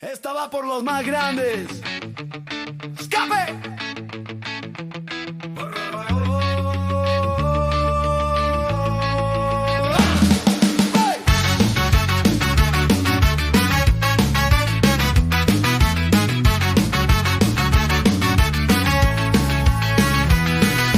Esta va por los más grandes. ¡Escape!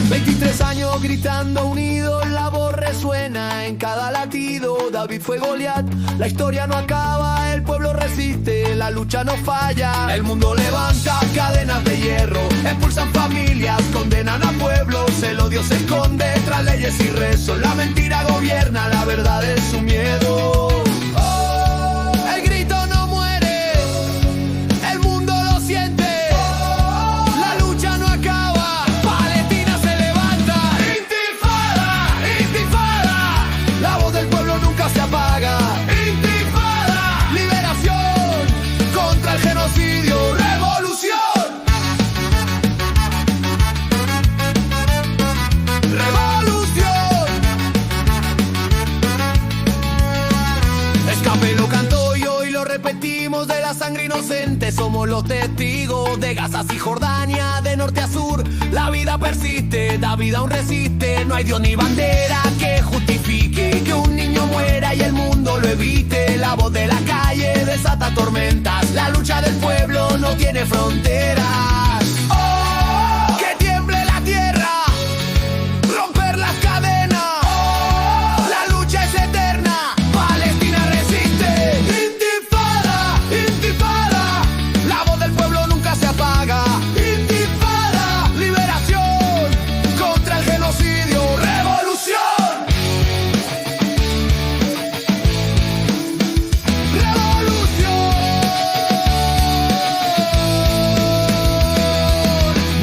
23 años gritando unidos, la voz resuena en cada latido. David fue Goliat, la historia no acaba, el pueblo resiste, la lucha no falla. El mundo levanta cadenas de hierro, expulsan familias, condenan a pueblos. El odio se esconde tras leyes y rezos, la mentira gobierna, la verdad es su miedo. El grito no muere, el mundo lo siente. La lucha no acaba, Palestina se levanta. Intifada, intifada, la voz del pueblo nunca se apaga. Intifada, liberación contra el genocidio, revolución. Revolución. Escape lo cantó y hoy lo repetimos, de la sangre inocente somos los testigos. De Gaza y Jordania, de norte a sur, la vida persiste, David aún resiste. No hay Dios ni bandera que justifique que un niño muera y el mundo lo evite. La voz de la calle desata tormentas, la lucha del pueblo no tiene fronteras. ¡Oh! Que tiemble la tierra, romper las cadenas. ¡Oh! La lucha es eterna, Palestina resiste. Intifada, intifada, la voz del pueblo nunca se apaga. Intifada, liberación contra el genocidio, revolución.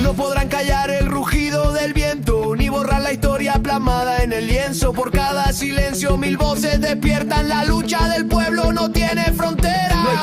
No podrán callar el rugido del viento, ni borrar la historia plasmada en el lienzo. Por cada silencio 1000 voces despiertan, la lucha del pueblo no tiene fronteras. No hay